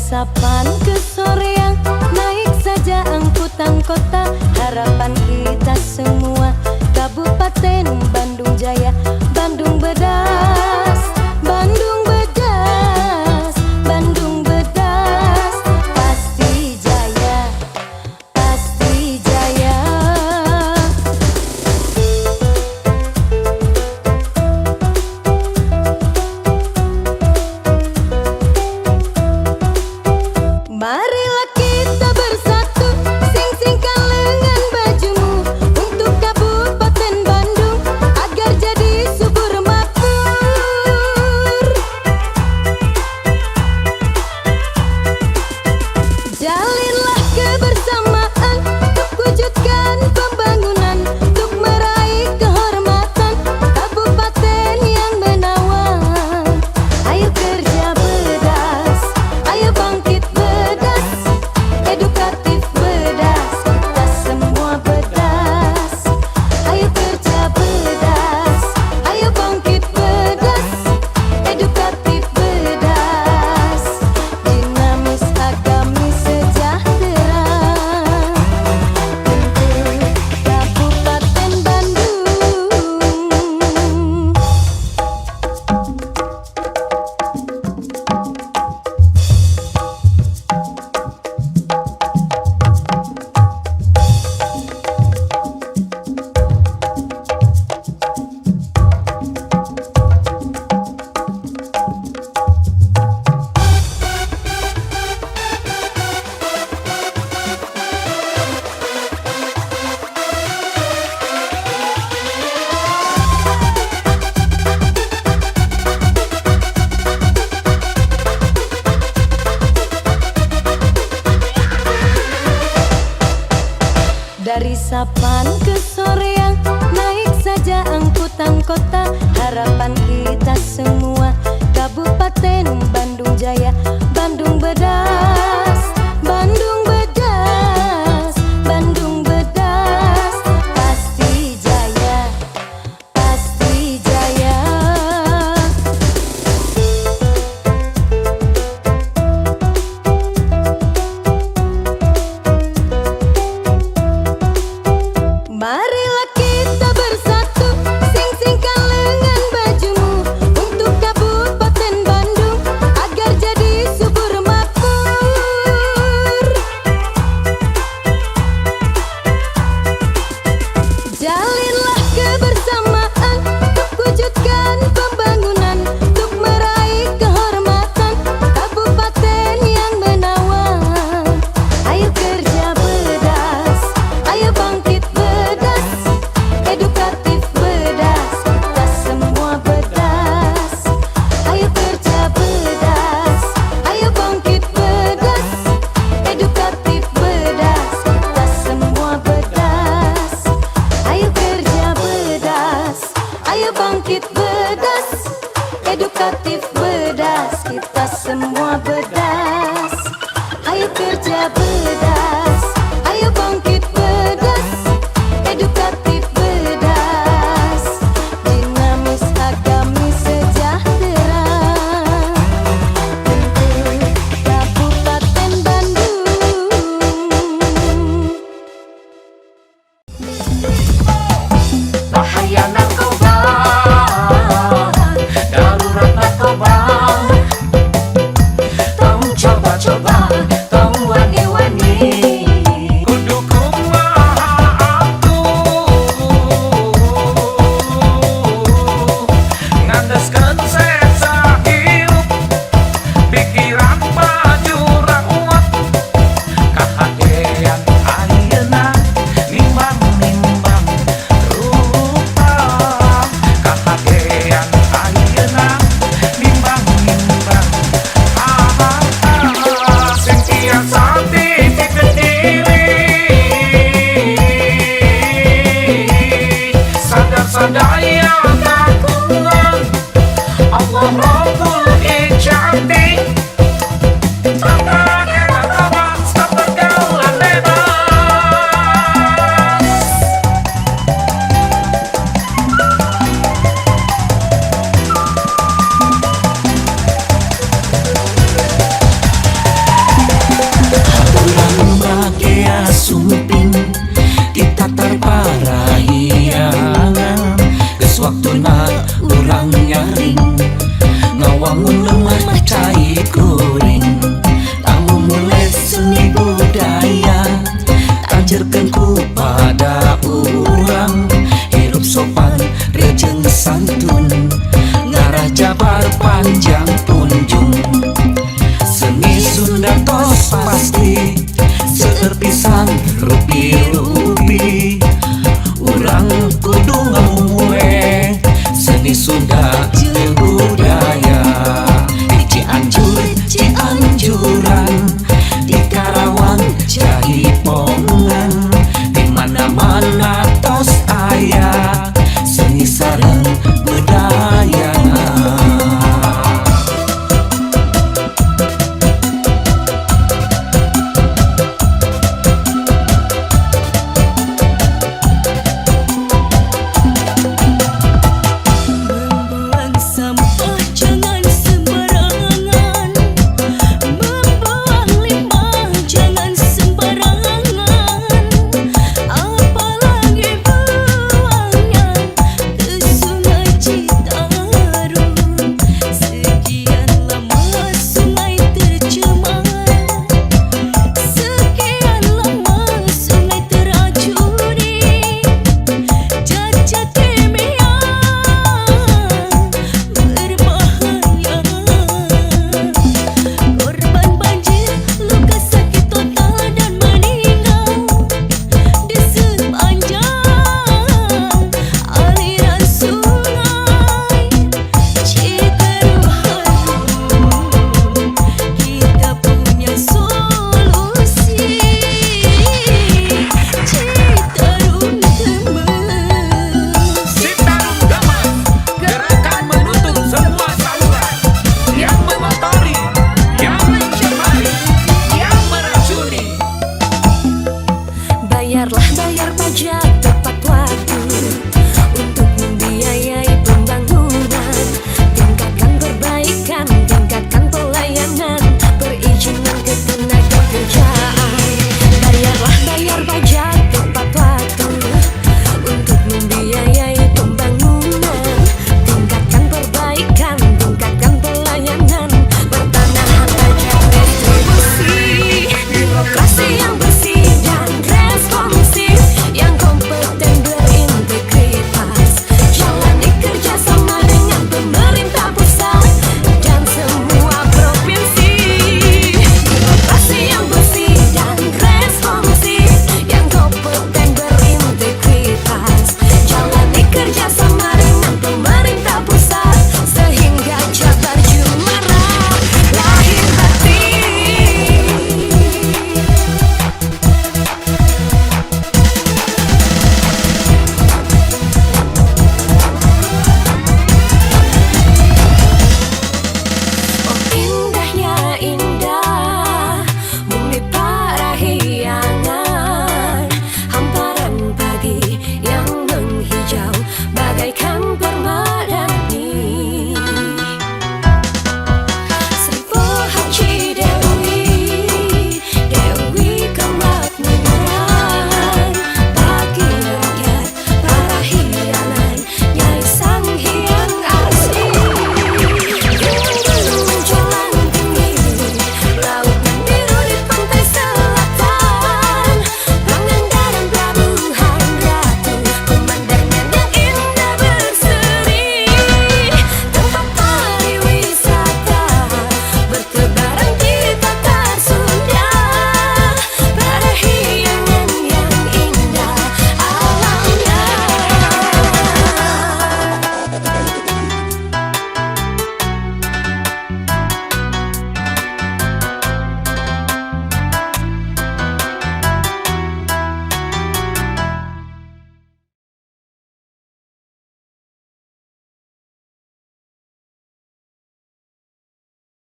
Sapan ke soreang, naik saja angkutan kota. Harapan kita semua, Kabupaten Bandung Jaya. Bandung bedas, Bandung bedas, Bandung bedas. Pasti jaya, pasti jaya. Marilah kita bersatu, sing-singkan lengan bajumu untuk Kabupaten Bandung agar jadi subur makmur. Jalinlah kebersamaan untuk wujudkan pembangunan, untuk meraih kehormatan Kabupaten yang menawan. Ayo kerja bedas, ayo bangkit bedas, edukatif bedas, kita semua bedas. Ayo kerja bedas, ayo bangkit bedas, edukatif bedas, dinamis agamis sejahtera untuk Kabupaten Bandung. Dari Sapan ke soreang, naik saja angkutan kota. Harapan kita semua, Kabupaten Bandung Jaya. Bandung bedas, Bandung bedas, Bandung bedas. Pasti jaya, pasti jaya. Marilah kita bersatu, sing-singkan lengan bajumu untuk Kabupaten Bandung agar jadi subur makmur. pasti seueur pisan rupi-rupi. Urang kudu ngamumule seni Sunda jeung budaya di Cianjur, Cianjuran.